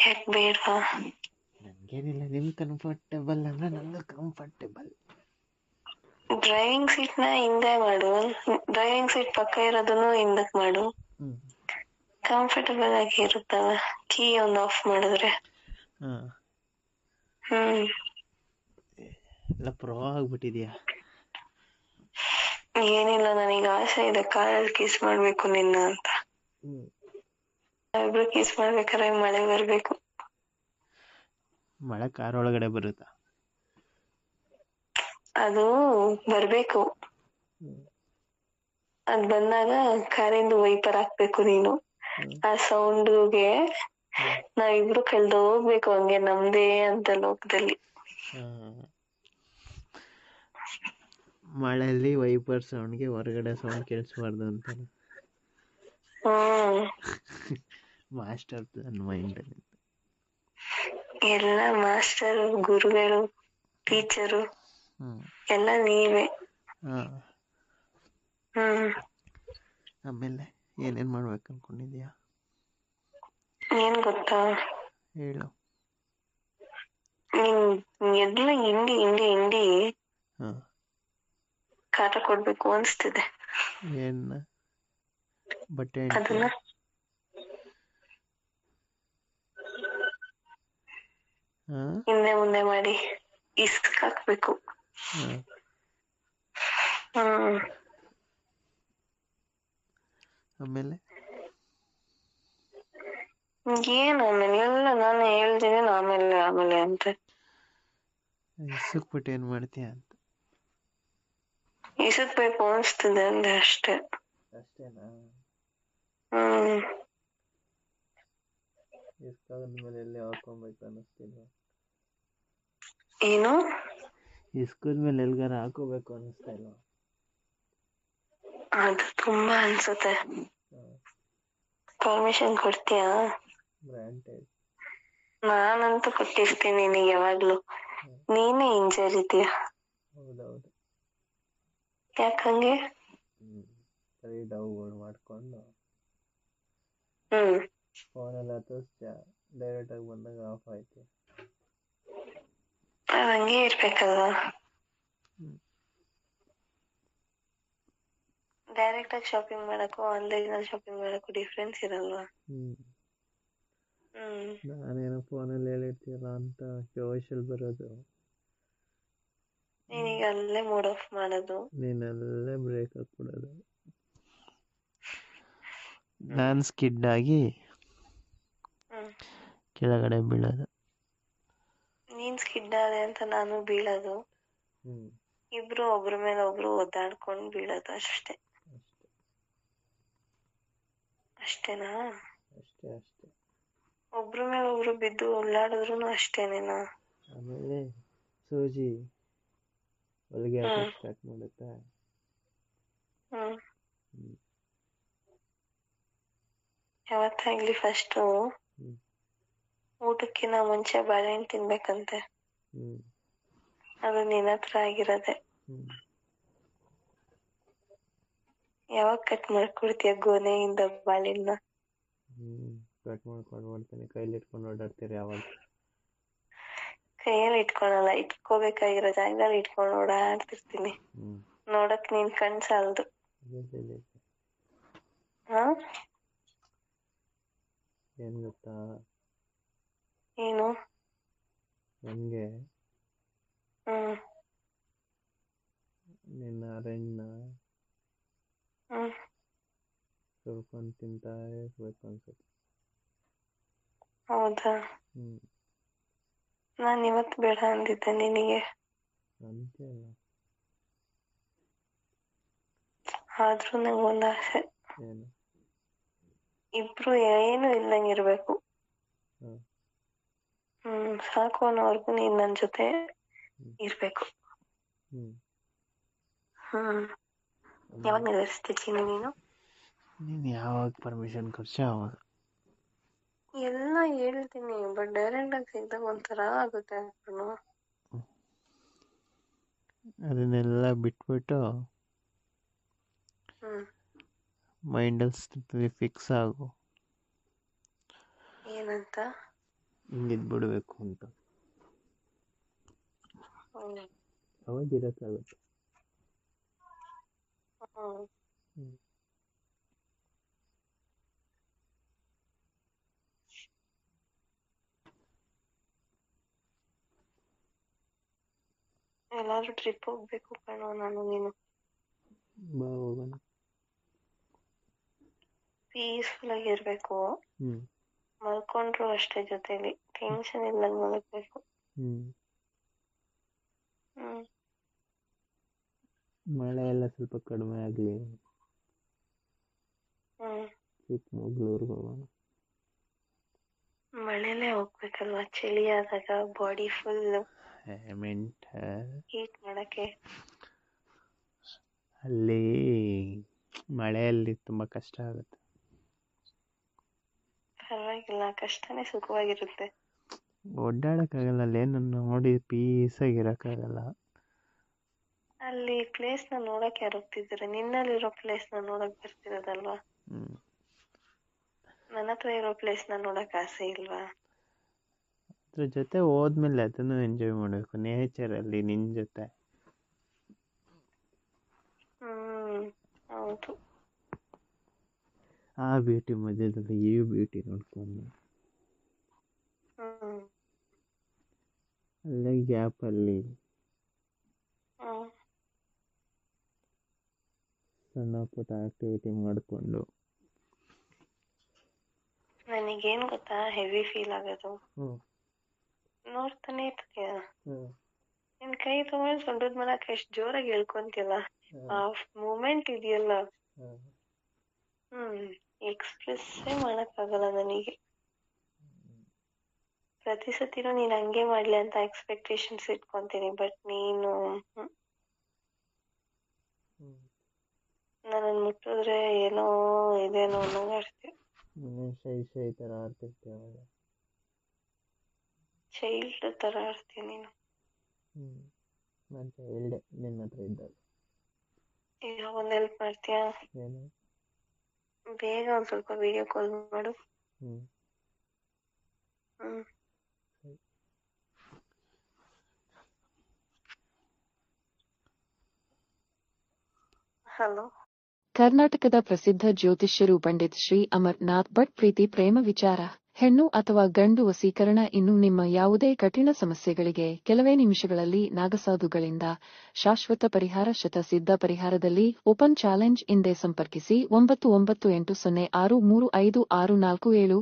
ಯಾಕೆ ಬೇಡವಾ? ನನಗೇನಿಲ್ಲ, ನಿಮ್ ಕಂಫರ್ಟೇಬಲ್ ಅಂದ್ರೆ ನಂಗೆ ಕಂಫರ್ಟೇಬಲ್. ಡ್ರೈವಿಂಗ್ ಸೀಟ್ ನ ಹಿಂದೆ ಮಾಡು, ಡ್ರೈವಿಂಗ್ ಸೀಟ್ ಪಕ್ಕ ಇರೋದನ್ನು ಹಿಂದಕ್ ಮಾಡು. ಕಂಫರ್ಟಬಲ್ ಆಗಿ ಇರುತ್ತಲ್ಲ. ಕೀ ಒಂದು ಆಫ್ ಮಾಡಿದ್ರೆ. ಎಲ್ಲ ಪ್ರೋ ಆಗ್ಬಿಟ್ಟಿದ್ಯಾ? ಏನಿಲ್ಲ, ನನಗೆ ಆಸೆ ಇದೆ ಕಾರಲ್ಲಿ ಕಿಸ್ ಮಾಡ್ಬೇಕು ನಿನ್ನ ಅಂತ. ನಾವಿಬ್ರು ಕಿಸ್ ಮಾಡ್ಬೇಕಾದ್ರೆ ಮಳೆ ಬರ್ಬೇಕು. ಮಳೆ ಕಾರ್ ಒಳಗಡೆ ಬರುತ್ತಾ? ಅದು ಬರ್ಬೇಕು. ಅದ್ ಬಂದಾಗ ಕಾರಿಂದ ವೈಪರ್ ಹಾಕ್ಬೇಕು ನೀನು. ಆ ಸೌಂಡ್ಗೆ ನಾವಿಬ್ರು ಕಳ್ದು ಹೋಗ್ಬೇಕು ಹಂಗೆ ನಮ್ದೇ ಅಂತ ಲೋಕದಲ್ಲಿ. ಮಳೆಯಲ್ಲಿ ವೈಪರ್ ಸೌಂಡ್ಗೆ ಹೊರಗಡೆ ಸೌಂಡ್ ಕೇಳಿಸ್ಬಾರ್ದು ಅಂತ. Master plan mind. ಎಲ್ಲ ಮಾಸ್ಟರು, ಗುರುಗಳು, ಟೀಚರು ಎಲ್ಲ ನೀವೇ. ಆಮೇಲೆ ಏನೇನ್ ಮಾಡ್ಬೇಕು ಅನ್ಕೊಂಡಿದ್ಯಾ? ಏನ್ ಗೊತ್ತಾ, ಹೇಳು. ಎಲ್ಲ ಹಿಂಡಿ ಹಿಂಡಿ ಹಿಂಡಿ ಕಾಟ ಕೊಡ್ಬೇಕು ಅನ್ಸ್ತಿದೆ. ಏನ್ ಬಟ್ಟೆ ಅದನ್ನ ಹಿಂದೆ ಮುಂದೆ ಮಾಡಿ ಇಸ್ಕ್ ಹಾಕ್ಬೇಕು. ಆಮೇಲೆ ಏನ್ ಆಮೇಲೆ? ಎಲ್ಲ ನಾನು ಹೇಳ್ತೀನಿ ಆಮೇಲೆ ಆಮೇಲೆ ಅಂತ. ಇಸಕ್ಬಿಟ್ಟು ಏನ್ ಮಾಡ್ತೀಯ ಅಂತ. ಇಸಕ್ಬೇಕು ಅನ್ಸ್ತದೆ ಅಂದೆ ಅಷ್ಟೇ. ಅಷ್ಟೇನಾ? ಇಸ್ಕಾದ್ಮೇಲೆ ಎಲ್ಲಿ ಹಾಕೊಬೇಕು ಅನ್ನಿಸ್ತಿಲ್ವಾ? ಏನು? ಇಸ್ಕದ್ಮೇಲೆ ಎಲ್ಗಾರ ಹಾಕೋಬೇಕು ಅನ್ನಿಸ್ತಾ ಇಲ್ವಾ? ಅದು ತುಂಬಾ ಅನ್ಸುತ್ತೆ. ಪರ್ಮಿಷನ್ ಕೊಡ್ತೀಯಾ? ಗ್ರಾಂಟೆಡ್. ನಾನಂತೂ ಕೊಟ್ಟಿರ್ತೀನಿ ನಿನಗೆ ಯಾವಾಗ್ಲೂ. ನೀನೇ ಹಿಂಜರಿತೀಯ. ಹೌದೌದು. ಯಾಕಂಗೆ? ಸರಿ, ಡೌಗಳು ಮಾಡ್ಕೊಂಡು ಫೋನೆಲ್ಲ ತೋರಿಸ್ತೀಯ, ಡೈರೆಕ್ಟ್ ಆಗಿ ಬಂದಾಗ ಆಫ್ ಆಯ್ತು. ಹಂಗೆ ಇರ್ಬೇಕಲ್ವಾ? ಡೈರೆಕ್ಟ್ ಆಗಿ ಶಾಪಿಂಗ್ ಮಾಡಕ್ಕೂ ಆನ್ಲೈನ್ ಅಲ್ಲಿ ಶಾಪಿಂಗ್ ಮಾಡಕ್ಕೂ ಡಿಫ್ರೆನ್ಸ್ ಇರಲ್ವಾ? ನಾನೇನೋ ಫೋನಲ್ಲಿ ಹೇಳಿರ್ತೀಯಲ್ಲ ಅಂತ ಯೋಶಲ್ ಬರೋದು. ನೀನೀಗ ಅಲ್ಲೇ ಮೂಡ್ ಆಫ್ ಮಾಡೋದು, ನೀನಲ್ಲೇ ಬ್ರೇಕ್ ಹಾಕ್ಬಿಡೋದು. ನಾನ್ ಸ್ಕಿಡ್ ಆಗಿ ಕೆಳಗಡೆ ಬೀಳೋದು. ನೀನ್ ಸ್ಕಿಡ್ ಆದೆ ಅಂತ ನಾನು ಬೀಳೋದು. ಇಬ್ರು ಒಬ್ರ ಮೇಲೆ ಒಬ್ರು ಒದ್ದಾಡ್ಕೊಂಡು ಬೀಳೋದು ಅಷ್ಟೇ. ಅಷ್ಟೇನಾ? ಅಷ್ಟೇ ಅಷ್ಟೇ. ಒಬ್ರ ಮೇಲೆ ಒಬ್ರು ಬಿದ್ದು ಉಳ್ಳಾಡಿದ್ರು ಅಷ್ಟೇನೇನಾ? ಆಮೇಲೆ ಸೂಜಿ ಹೊಲಿಗೆ ಹಾಕಕ್ ಸ್ಟಾರ್ಟ್ ಮಾಡುತ್ತಾ. ಯಾವತ್ತಾಗ್ಲಿ ಫಸ್ಟ್ ಊಟಕ್ಕಿಂತ ಮುಂಚೆ ಬಾಳೆಹಣ್ಣು ತಿನ್ಬೇಕಂತೆ. ಅದು ನಿನ್ನ ಹತ್ರ ಆಗಿರೋದೆ. ಯಾವಾಗ ಕಟ್ ಮಾಡ್ಕೊಡ್ತೀಯ ಗೊನೆಯಿಂದ ಬಾಳೆಹಣ್ಣ? ಕಟ್ ಮಾಡ್ಕೊಂಡು ಮಾಡ್ತೀನಿ. ಕೈಲಿ ಇಟ್ಕೊಂಡು ಓಡಾಡ್ತೀರಿ ಯಾವಾಗ? ಕೈಯಲ್ಲಿ ಇಟ್ಕೊಳಲ್ಲ, ಇಟ್ಕೋಬೇಕಾಗಿರೋ ಜಾಗದಲ್ಲಿ ಇಟ್ಕೊಂಡು ಓಡಾಡ್ತಿರ್ತೀನಿ. ನೋಡಕ್ ನೀನ್ ಕಣ್ ಸಾಲದು. ಏನ್ ಗೊತ್ತಾ? ಏನು? ನನ್ಗೆ ನಿನ್ನ ಅರೆಂಜ್ನ ಸುಳ್ಕೊಂಡು ತಿಂತಾ ಇರ್ಬೇಕು ಅನ್ಸುತ್ತೆ. ಹೌದಾ? ನಾನ್ ಇವತ್ತು ಬೇಡ ಅಂದಿದ್ದೆ ನಿನಗೆ. ಅಂತೀಯಲ್ಲ. ಆದ್ರೂ ನಂಗೊಂದು ಆಸೆ. ಏನು? ಇಬ್ರು ಏನು ಇಲ್ದಂಗಿರ್ಬೇಕು. ಸಾಕು ಅನ್ನೋವರೆಗೂ ನೀನ್ ನನ್ ಜೊತೆ ಇರ್ಬೇಕು. ಯಾವಾಗ ನಿರ್ವಹಿಸ್ತೀನಿ ನೀನು? ನೀನು ಯಾವಾಗ ಪರ್ಮಿಷನ್ ಕೊಡ್ಸಿ ಅವಾಗ. ಎಲ್ಲ ಹೇಳ್ತೀನಿ, ಬಟ್ ಡೈರೆಕ್ಟ್ ಆಗಿ ಸಿಗ್ದಾಗ ಒಂಥರ ಆಗುತ್ತೆ. ಅದನ್ನೆಲ್ಲ ಬಿಟ್ಬಿಟ್ಟು ಮೈಂಡಲ್ಲಿ ಫಿಕ್ಸ್ ಆಗು. ಏನಂತ? ಹಿಂಗಿದ್ಬಿಡ್ಬೇಕು ಅಂತ. ಹ್ಮ್ ಅವಾಗ ಇರೋಕ್ಕಾಗುತ್ತೆ. ಹ್ಮ್ ಹ್ಮ್. ಎಲ್ಲಾದ್ರೂ ಟ್ರಿಪ್ ಹೋಗ್ಬೇಕು ಕಣೋ ನಾನು ನೀನು. ಬಾ ಹೋಗೋಣ. ಪೀಸ್ಫುಲ್ ಆಗಿರ್ಬೇಕು. ಹ್ಮ್ ಮಲ್ಕೊಂಡ್ರು ಅಷ್ಟೇ ಜೊತೆಲಿ ಟೆನ್ಷನ್ ಇಲ್ಲದಂಗ್ ಮಲಗ್ಬೇಕು. ಹ್ಮ್ ಹ್ಮ್ ಮಳೆ ಎಲ್ಲ ಸ್ವಲ್ಪ ಕಡಿಮೆ ಆಗಲಿ, ಹ್ಮ್ ಚಿಕ್ಕಮಗ್ಳೂರ್ಗೆ ಹೋಗೋಣ. ಮಳೆಲೇ ಹೋಗ್ಬೇಕಲ್ವಾ, ಚಳಿ ಆದಾಗ ಬಾಡಿ ಫುಲ್ ಹೀಟ್ ಮಾಡಕ್ಕೆ. ಅಲ್ಲಿ ಮಳೆಯಲ್ಲಿ ತುಂಬ ಕಷ್ಟ ಆಗುತ್ತೆ. ಪರವಾಗಿಲ್ಲ, ಕಷ್ಟನೇ ಸುಖವಾಗಿರುತ್ತೆ. ಓಡಾಡಕ್ಕಾಗಲ್ಲ, ಅಲ್ಲಿ ಏನನ್ನ ನೋಡಿ ಪೀಸಾಗಿರೋಕ್ಕಾಗಲ್ಲ. ಅಲ್ಲಿ ಪ್ಲೇಸ್ ನ ನೋಡಕ್ ಯಾರು ಹೋಗ್ತಿದ್ದಾರೆ? ನಿನ್ನಲ್ಲಿರೋ ಪ್ಲೇಸ್ ನ ನೋಡಕ್ ಬರ್ತಿರೋದಲ್ವಾ. ಹ್ಮ್. ನನ್ನ ಹತ್ರ ಇರೋ ಪ್ಲೇಸ್ ನ ನೋಡಕ್ ಆಸೆ ಇಲ್ವಾ? ಅದ್ರ ಜೊತೆ ಹೋದ್ಮೇಲೆ ಅದನ್ನು ಎಂಜಾಯ್ ಮಾಡಬೇಕು, ನೇಚರಲ್ಲಿ ನಿನ್ ಜೊತೆ. ಹೌದು. ಆ ಬ್ಯೂಟಿ ಮಧ್ಯದಲ್ಲಿ ಈ ಬ್ಯೂಟಿ ನೋಡ್ಕೊಂಡು ಅಲ್ಲೇ ಗ್ಯಾಪಲ್ಲಿ ಸಣ್ಣ ಪುಟ್ಟ ಆಕ್ಟಿವಿಟಿ ಮಾಡಿಕೊಂಡು. ನನಗೇನ್ ಗೊತ್ತಾ ಹೆವಿ ಫೀಲ್ ಆಗೋದು? ನೋಡ್ತಾನೆ ಇರ್ತೀಯ, ನಿನ್ ಕೈ ತಗೊಂಡು ಸೊಂಟದ ಮಾಡಕ್ ಎಷ್ಟ್ ಜೋರಾಗಿ ಹೇಳ್ಕೊಂತಿಯಲ್ಲ, ಆ ಮೂಮೆಂಟ್ ಇದೆಯಲ್ಲ, ಎಕ್ಸ್ಪ್ರೆಸ್ಸೇ ಮಾಡಕ್ ಆಗಲ್ಲ ನನಗೆ. ಪ್ರತಿ ಸತಿನೂ ನೀನ್ ಹಂಗೆ ಮಾಡ್ಲಿ ಅಂತ ಎಕ್ಸ್ಪೆಕ್ಟೇಷನ್ಸ್ ಇಟ್ಕೊಂತೀನಿ, ಬಟ್ ನೀನು ನನ್ನ ಮುಟ್ಟಿದ್ರೆ ಏನೋ ಇದೇನೋ ಅನ್ನೋಂಗ್ ಆಡ್ತೀಯ. ಶೈ ಥರ ಆಡ್ತಿರ್ತೀಯ. ಚೈಲ್ಡ್ ತರ ಆಡ್ತೀಯ ನೀನು. ನಾನು ಚೈಲ್ಡೆ ನಿನ್ನ ಹತ್ರ ಇದ್ದಾಗ. ಈಗ ಒಂದ್ ಹೆಲ್ಪ್ ಮಾಡ್ತೀಯಾ? ಏನು? ಬೇಗ ಒಂದ್ ಸ್ವಲ್ಪ ವಿಡಿಯೋ ಕಾಲ್ ಮಾಡು. ಹಲೋ. ಕರ್ನಾಟಕದ ಪ್ರಸಿದ್ಧ ಜ್ಯೋತಿಷ್ಯರು ಪಂಡಿತ್ ಶ್ರೀ ಅಮರ್ನಾಥ್ ಭಟ್ ಪ್ರೀತಿ ಪ್ರೇಮ ವಿಚಾರ, ಹೆಣ್ಣು ಅಥವಾ ಗಂಡು ವಶೀಕರಣ, ಇನ್ನು ನಿಮ್ಮ ಯಾವುದೇ ಕಠಿಣ ಸಮಸ್ಯೆಗಳಿಗೆ ಕೆಲವೇ ನಿಮಿಷಗಳಲ್ಲಿ ನಾಗಸಾಧುಗಳಿಂದ ಶಾಶ್ವತ ಪರಿಹಾರ. ಶತಸಿದ್ಧ ಪರಿಹಾರದಲ್ಲಿ ಓಪನ್ ಚಾಲೆಂಜ್. ಹಿಂದೆ ಸಂಪರ್ಕಿಸಿ 9980635647.